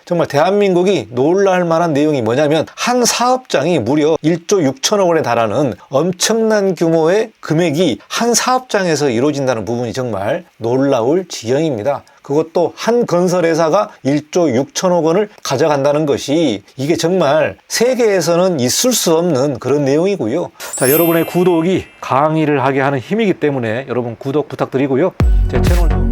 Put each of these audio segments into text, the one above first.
정말 대한민국이 놀랄 만한 내용이 뭐냐면 한 사업장이 무려 1조 6천억 원에 달하는 엄청난 규모의 금액이 한 사업장에서 이루어진다는 부분이 정말 놀라울 지경입니다. 그것도 한 건설회사가 1조 6천억 원을 가져간다는 것이 이게 정말 세계에서는 있을 수 없는 그런 내용이고요. 자, 여러분의 구독이 강의를 하게 하는 힘이기 때문에 여러분 구독 부탁드리고요. 제 채널도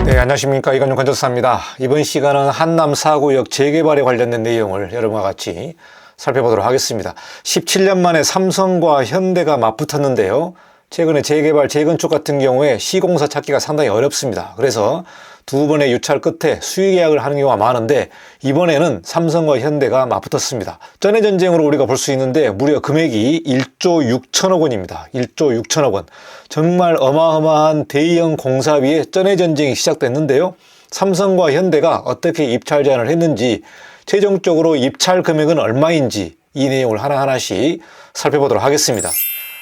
네, 안녕하십니까. 이건용 건축사입니다. 이번 시간은 한남 4구역 재개발에 관련된 내용을 여러분과 같이 살펴보도록 하겠습니다. 17년 만에 삼성과 현대가 맞붙었는데요. 최근에 재개발, 재건축 같은 경우에 시공사 찾기가 상당히 어렵습니다. 그래서 두 번의 유찰 끝에 수의계약을 하는 경우가 많은데 이번에는 삼성과 현대가 맞붙었습니다. 전해 전쟁으로 우리가 볼 수 있는데 무려 금액이 1조 6천억 원입니다. 1조 6천억 원. 정말 어마어마한 대형 공사비에 전해 전쟁이 시작됐는데요. 삼성과 현대가 어떻게 입찰 제안을 했는지, 최종적으로 입찰 금액은 얼마인지 이 내용을 하나하나씩 살펴보도록 하겠습니다.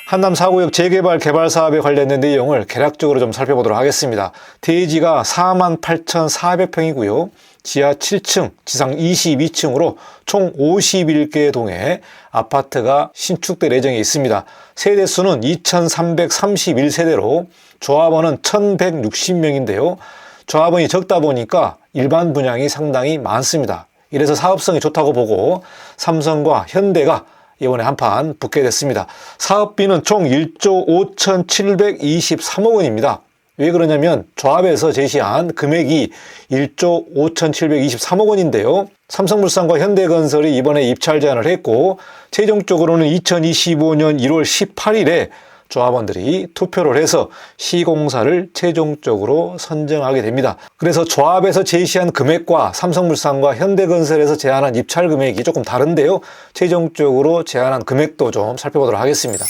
한남 4구역 재개발 개발 사업에 관련된 내용을 개략적으로 좀 살펴보도록 하겠습니다. 대지가 48,400평이고요. 지하 7층, 지상 22층으로 총 51개 동의 아파트가 신축될 예정에 있습니다. 세대수는 2,331세대로 조합원은 1,160명인데요. 조합원이 적다 보니까 일반 분양이 상당히 많습니다. 이래서 사업성이 좋다고 보고 삼성과 현대가 이번에 한판 붙게 됐습니다. 사업비는 총 1조 5,723억 원입니다. 왜 그러냐면 조합에서 제시한 금액이 1조 5,723억 원인데요. 삼성물산과 현대건설이 이번에 입찰 제안을 했고 최종적으로는 2025년 1월 18일에 조합원들이 투표를 해서 시공사를 최종적으로 선정하게 됩니다. 그래서 조합에서 제시한 금액과 삼성물산과 현대건설에서 제안한 입찰 금액이 조금 다른데요. 최종적으로 제안한 금액도 좀 살펴보도록 하겠습니다.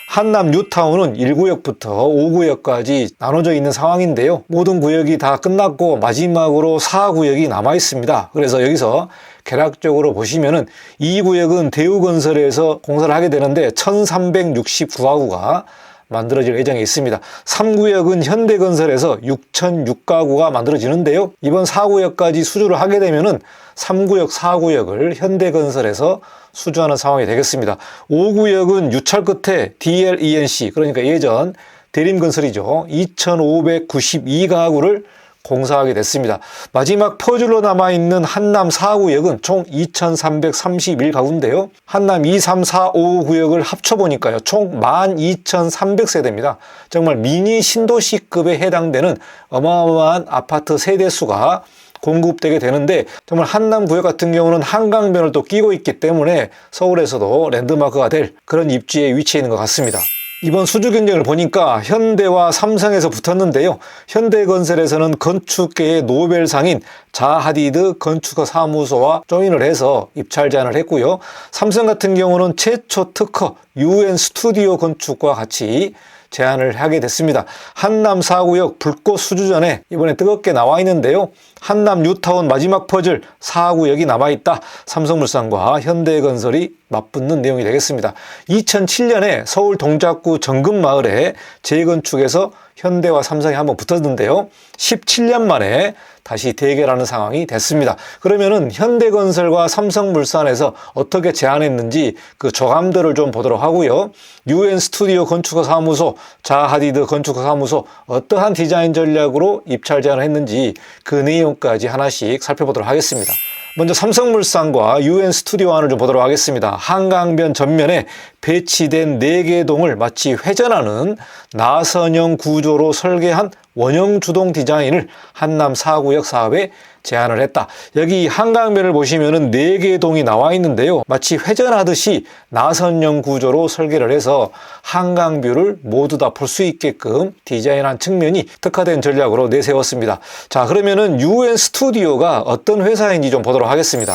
한남 뉴타운은 1구역부터 5구역까지 나눠져 있는 상황인데요. 모든 구역이 다 끝났고 마지막으로 4구역이 남아 있습니다. 그래서 여기서 개략적으로 보시면은 2구역은 대우건설에서 공사를 하게 되는데 1369가구가 만들어질 예정에 있습니다. 3구역은 현대건설에서 6006가구가 만들어지는데요. 이번 4구역까지 수주를 하게 되면은 3구역, 4구역을 현대건설에서 수주하는 상황이 되겠습니다. 5구역은 유찰 끝에 DLENC, 그러니까 예전 대림건설이죠. 2592가구를 공사하게 됐습니다. 마지막 퍼즐로 남아있는 한남 4구역은 총 2331가구인데요. 한남 2, 3, 4, 5구역을 합쳐보니까요. 총 12,300세대입니다. 정말 미니 신도시급에 해당되는 어마어마한 아파트 세대수가 공급되게 되는데 정말 한남 구역 같은 경우는 한강변을 또 끼고 있기 때문에 서울에서도 랜드마크가 될 그런 입지에 위치해 있는 것 같습니다. 이번 수주 경쟁을 보니까 현대와 삼성에서 붙었는데요. 현대건설에서는 건축계의 노벨상인 자하디드 건축가 사무소와 조인을 해서 입찰 제안을 했고요. 삼성 같은 경우는 최초 특허 UN 스튜디오 건축과 같이 제안을 하게 됐습니다. 한남 4구역 불꽃 수주 전에 이번에 뜨겁게 나와 있는데요. 한남 뉴타운 마지막 퍼즐 4구역이 남아있다. 삼성물산과 현대건설이 맞붙는 내용이 되겠습니다. 2007년에 서울 동작구 정금마을에 재건축에서 현대와 삼성이 한번 붙었는데요. 17년 만에 다시 대결하는 상황이 됐습니다. 그러면은 현대건설과 삼성물산에서 어떻게 제안했는지 그 조감들을 좀 보도록 하고요. UN 스튜디오 건축가 사무소, 자하디드 건축가 사무소 어떠한 디자인 전략으로 입찰 제안을 했는지 그 내용까지 하나씩 살펴보도록 하겠습니다. 먼저 삼성물산과 UN 스튜디오안을 좀 보도록 하겠습니다. 한강변 전면에 배치된 4개 동을 마치 회전하는 나선형 구조로 설계한 원형 주동 디자인을 한남 4구역 사업에 제안을 했다. 여기 한강변을 보시면은 4개의 동이 나와 있는데요. 마치 회전하듯이 나선형 구조로 설계를 해서 한강뷰를 모두 다 볼 수 있게끔 디자인한 측면이 특화된 전략으로 내세웠습니다. 자, 그러면은 UN 스튜디오가 어떤 회사인지 좀 보도록 하겠습니다.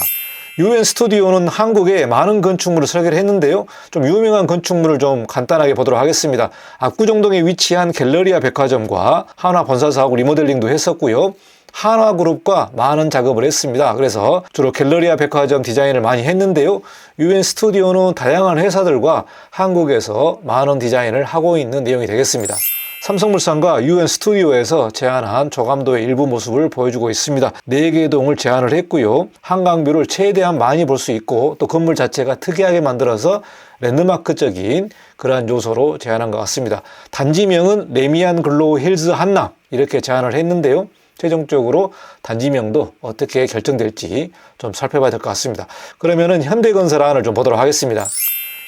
UN 스튜디오는 한국에 많은 건축물을 설계를 했는데요. 좀 유명한 건축물을 좀 간단하게 보도록 하겠습니다. 압구정동에 위치한 갤러리아 백화점과 한화 본사사하고 리모델링도 했었고요. 한화그룹과 많은 작업을 했습니다. 그래서 주로 갤러리아 백화점 디자인을 많이 했는데요. UN 스튜디오는 다양한 회사들과 한국에서 많은 디자인을 하고 있는 내용이 되겠습니다. 삼성물산과 UN 스튜디오에서 제안한 조감도의 일부 모습을 보여주고 있습니다. 4개 동을 제안을 했고요. 한강뷰를 최대한 많이 볼 수 있고 또 건물 자체가 특이하게 만들어서 랜드마크적인 그러한 요소로 제안한 것 같습니다. 단지명은 레미안 글로우 힐즈 한남 이렇게 제안을 했는데요. 최종적으로 단지명도 어떻게 결정될지 좀 살펴봐야 될 것 같습니다. 그러면은 현대건설 안을 좀 보도록 하겠습니다.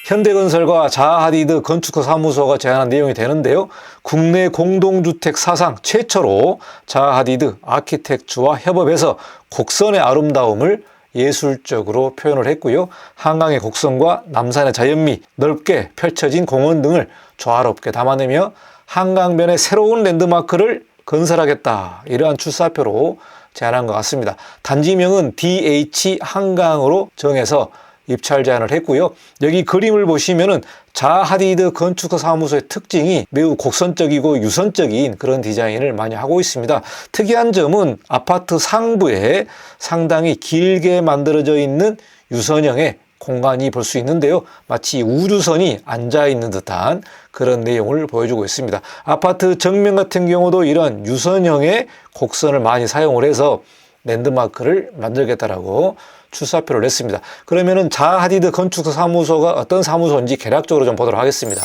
현대건설과 자하디드 건축가 사무소가 제안한 내용이 되는데요. 국내 공동주택 사상 최초로 자하디드 아키텍처와 협업해서 곡선의 아름다움을 예술적으로 표현을 했고요. 한강의 곡선과 남산의 자연미, 넓게 펼쳐진 공원 등을 조화롭게 담아내며 한강변의 새로운 랜드마크를 건설하겠다. 이러한 출사표로 제안한 것 같습니다. 단지명은 DH 한강으로 정해서 입찰 제안을 했고요. 여기 그림을 보시면은 자하디드 건축가 사무소의 특징이 매우 곡선적이고 유선적인 그런 디자인을 많이 하고 있습니다. 특이한 점은 아파트 상부에 상당히 길게 만들어져 있는 유선형의 공간이 볼 수 있는데요. 마치 우주선이 앉아있는 듯한 그런 내용을 보여주고 있습니다. 아파트 정면 같은 경우도 이런 유선형의 곡선을 많이 사용을 해서 랜드마크를 만들겠다라고 출사표를 냈습니다. 그러면은 자하디드 건축사 사무소가 어떤 사무소인지 개략적으로 좀 보도록 하겠습니다.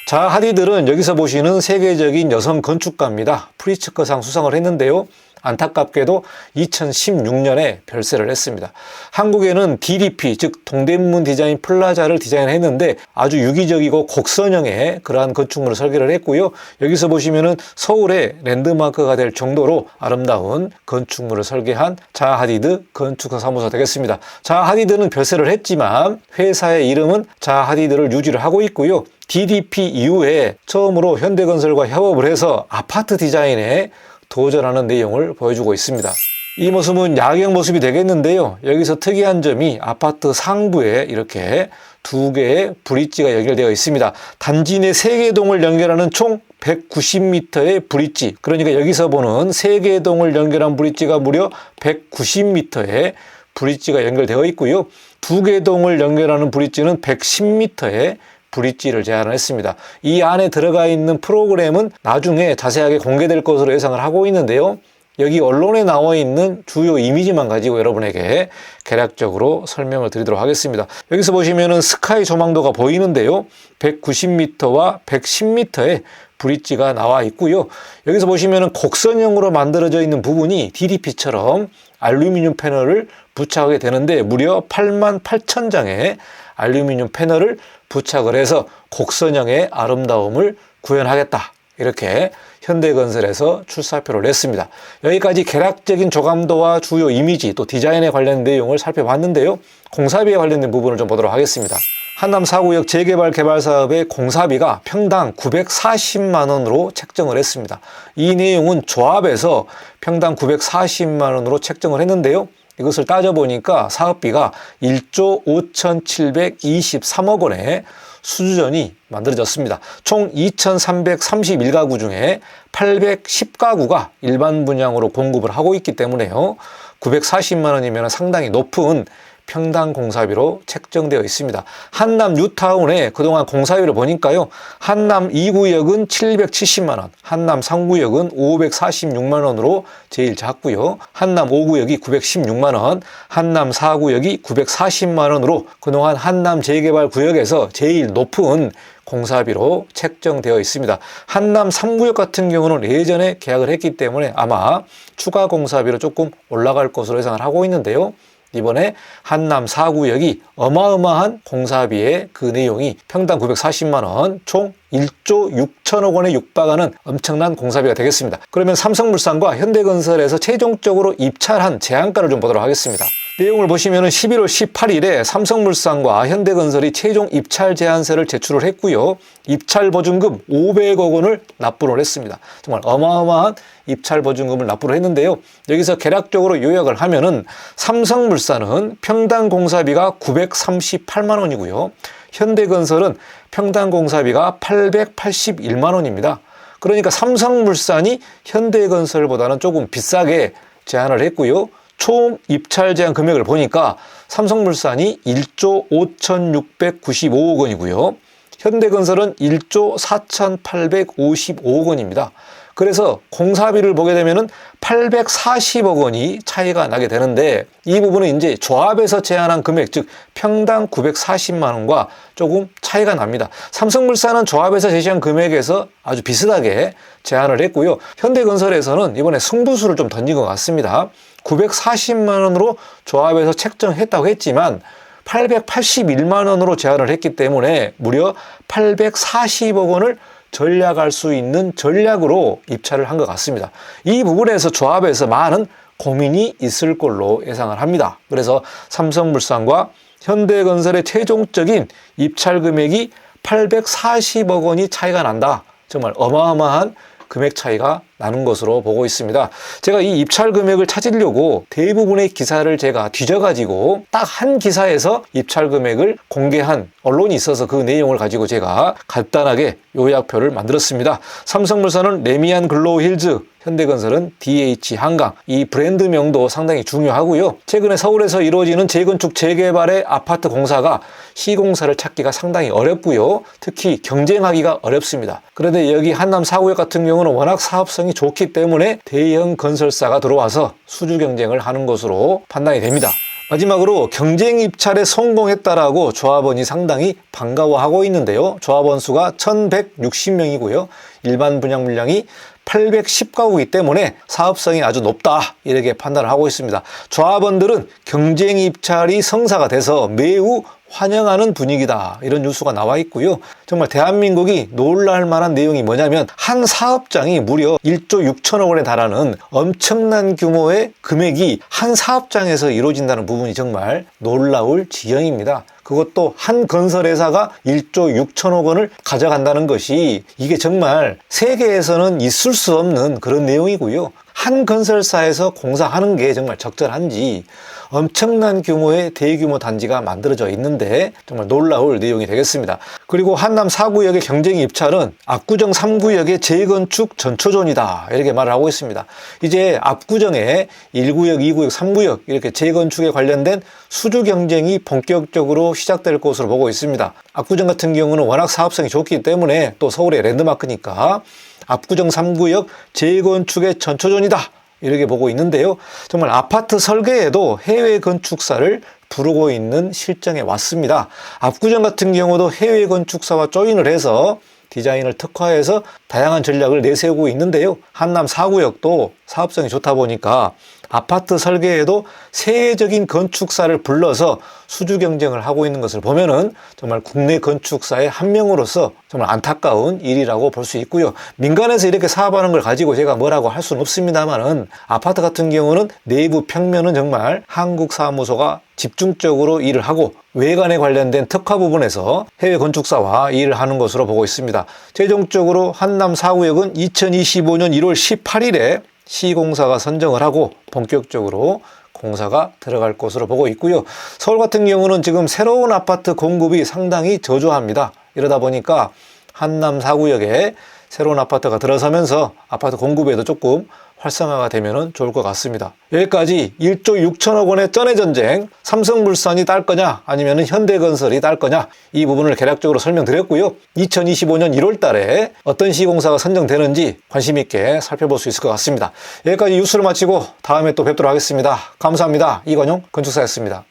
자하디드는 여기서 보시는 세계적인 여성 건축가입니다. 프리츠커상 수상을 했는데요. 안타깝게도 2016년에 별세를 했습니다. 한국에는 DDP, 즉 동대문 디자인 플라자를 디자인했는데 아주 유기적이고 곡선형의 그러한 건축물을 설계를 했고요. 여기서 보시면은 서울의 랜드마크가 될 정도로 아름다운 건축물을 설계한 자하디드 건축가 사무소 되겠습니다. 자하디드는 별세를 했지만 회사의 이름은 자하디드를 유지를 하고 있고요. DDP 이후에 처음으로 현대건설과 협업을 해서 아파트 디자인에 도전하는 내용을 보여주고 있습니다. 이 모습은 야경 모습이 되겠는데요. 여기서 특이한 점이 아파트 상부에 이렇게 2개의 브릿지가 연결되어 있습니다. 단지 내 3개 동을 연결하는 총 190m의 브릿지. 그러니까 여기서 보는 3개 동을 연결한 브릿지가 무려 190m의 브릿지가 연결되어 있고요. 2개 동을 연결하는 브릿지는 110m의 브릿지를 제안을 했습니다. 이 안에 들어가 있는 프로그램은 나중에 자세하게 공개될 것으로 예상을 하고 있는데요. 여기 언론에 나와 있는 주요 이미지만 가지고 여러분에게 개략적으로 설명을 드리도록 하겠습니다. 여기서 보시면은 스카이 조망도가 보이는데요. 190m와 110m의 브릿지가 나와 있고요. 여기서 보시면은 곡선형으로 만들어져 있는 부분이 DDP처럼 알루미늄 패널을 부착하게 되는데 무려 88,000장의 알루미늄 패널을 부착을 해서 곡선형의 아름다움을 구현하겠다. 이렇게 현대건설에서 출사표를 냈습니다. 여기까지 개략적인 조감도와 주요 이미지 또 디자인에 관련된 내용을 살펴봤는데요. 공사비에 관련된 부분을 좀 보도록 하겠습니다. 한남 4구역 재개발 개발 사업의 공사비가 평당 940만 원으로 책정을 했습니다. 이 내용은 조합에서 평당 940만 원으로 책정을 했는데요. 이것을 따져보니까 사업비가 1조 5,723억 원의 수주전이 만들어졌습니다. 총 2,331가구 중에 810가구가 일반 분양으로 공급을 하고 있기 때문에요. 940만 원이면 상당히 높은 평당 공사비로 책정되어 있습니다. 한남 뉴타운에 그동안 공사비를 보니까요. 한남 2구역은 770만 원, 한남 3구역은 546만 원으로 제일 작고요. 한남 5구역이 916만 원, 한남 4구역이 940만 원으로 그동안 한남 재개발 구역에서 제일 높은 공사비로 책정되어 있습니다. 한남 3구역 같은 경우는 예전에 계약을 했기 때문에 아마 추가 공사비로 조금 올라갈 것으로 예상을 하고 있는데요. 이번에 한남 4구역이 어마어마한 공사비의 그 내용이 평당 940만 원, 총 1조 6천억 원에 육박하는 엄청난 공사비가 되겠습니다. 그러면 삼성물산과 현대건설에서 최종적으로 입찰한 제안가를 좀 보도록 하겠습니다. 내용을 보시면 11월 18일에 삼성물산과 현대건설이 최종 입찰 제안서를 제출을 했고요. 입찰 보증금 500억 원을 납부를 했습니다. 정말 어마어마한 입찰 보증금을 납부를 했는데요. 여기서 개략적으로 요약을 하면은 삼성물산은 평당 공사비가 938만 원이고요. 현대건설은 평당 공사비가 881만 원입니다. 그러니까 삼성물산이 현대건설보다는 조금 비싸게 제안을 했고요. 총 입찰 제한 금액을 보니까 삼성물산이 1조 5,695억 원이고요. 현대건설은 1조 4,855억 원입니다. 그래서 공사비를 보게 되면은 840억 원이 차이가 나게 되는데 이 부분은 이제 조합에서 제안한 금액, 즉 평당 940만 원과 조금 차이가 납니다. 삼성물산은 조합에서 제시한 금액에서 아주 비슷하게 제안을 했고요. 현대건설에서는 이번에 승부수를 좀 던진 것 같습니다. 940만 원으로 조합에서 책정했다고 했지만 881만 원으로 제안을 했기 때문에 무려 840억 원을 전략할 수 있는 전략으로 입찰을 한 것 같습니다. 이 부분에서 조합에서 많은 고민이 있을 걸로 예상을 합니다. 그래서 삼성물산과 현대건설의 최종적인 입찰 금액이 840억 원이 차이가 난다. 정말 어마어마한 금액 차이가 나는 것으로 보고 있습니다. 제가 이 입찰 금액을 찾으려고 대부분의 기사를 제가 뒤져가지고 딱 한 기사에서 입찰 금액을 공개한 언론이 있어서 그 내용을 가지고 제가 간단하게 요약표를 만들었습니다. 삼성물산은 레미안 글로우힐즈, 현대건설은 DH 한강, 이 브랜드명도 상당히 중요하고요. 최근에 서울에서 이루어지는 재건축 재개발의 아파트 공사가 시공사를 찾기가 상당히 어렵고요. 특히 경쟁하기가 어렵습니다. 그런데 여기 한남 4구역 같은 경우는 워낙 사업성이 좋기 때문에 대형 건설사가 들어와서 수주 경쟁을 하는 것으로 판단이 됩니다. 마지막으로 경쟁 입찰에 성공했다라고 조합원이 상당히 반가워하고 있는데요. 조합원 수가 1,160명이고요. 일반 분양 물량이 810가구이기 때문에 사업성이 아주 높다 이렇게 판단을 하고 있습니다. 조합원들은 경쟁 입찰이 성사가 돼서 매우 환영하는 분위기다 이런 뉴스가 나와 있고요. 정말 대한민국이 놀랄 만한 내용이 뭐냐면 한 사업장이 무려 1조 6천억 원에 달하는 엄청난 규모의 금액이 한 사업장에서 이루어진다는 부분이 정말 놀라울 지경입니다. 그것도 한 건설회사가 1조 6천억 원을 가져간다는 것이 이게 정말 세계에서는 있을 수 없는 그런 내용이고요. 한 건설사에서 공사하는 게 정말 적절한지 엄청난 규모의 대규모 단지가 만들어져 있는데 정말 놀라울 내용이 되겠습니다. 그리고 한남 4구역의 경쟁 입찰은 압구정 3구역의 재건축 전초전이다 이렇게 말을 하고 있습니다. 이제 압구정에 1구역, 2구역, 3구역 이렇게 재건축에 관련된 수주 경쟁이 본격적으로 시작될 것으로 보고 있습니다. 압구정 같은 경우는 워낙 사업성이 좋기 때문에 또 서울의 랜드마크니까 압구정 3구역 재건축의 전초전이다 이렇게 보고 있는데요. 정말 아파트 설계에도 해외 건축사를 부르고 있는 실정에 왔습니다. 압구정 같은 경우도 해외 건축사와 조인을 해서 디자인을 특화해서 다양한 전략을 내세우고 있는데요. 한남 4구역도 사업성이 좋다 보니까 아파트 설계에도 세계적인 건축사를 불러서 수주 경쟁을 하고 있는 것을 보면은 정말 국내 건축사의 한 명으로서 정말 안타까운 일이라고 볼 수 있고요. 민간에서 이렇게 사업하는 걸 가지고 제가 뭐라고 할 수는 없습니다만은 아파트 같은 경우는 내부 평면은 정말 한국 사무소가 집중적으로 일을 하고 외관에 관련된 특화 부분에서 해외 건축사와 일을 하는 것으로 보고 있습니다. 최종적으로 한남 4구역은 2025년 1월 18일에 시공사가 선정을 하고 본격적으로 공사가 들어갈 것으로 보고 있고요. 서울 같은 경우는 지금 새로운 아파트 공급이 상당히 저조합니다. 이러다 보니까 한남 4구역에 새로운 아파트가 들어서면서 아파트 공급에도 조금 활성화가 되면 좋을 것 같습니다. 여기까지 1조 6천억 원의 쩐의 전쟁, 삼성물산이 딸 거냐 아니면 현대건설이 딸 거냐 이 부분을 개략적으로 설명드렸고요. 2025년 1월 달에 어떤 시공사가 선정되는지 관심 있게 살펴볼 수 있을 것 같습니다. 여기까지 뉴스를 마치고 다음에 또 뵙도록 하겠습니다. 감사합니다. 이건용 건축사였습니다.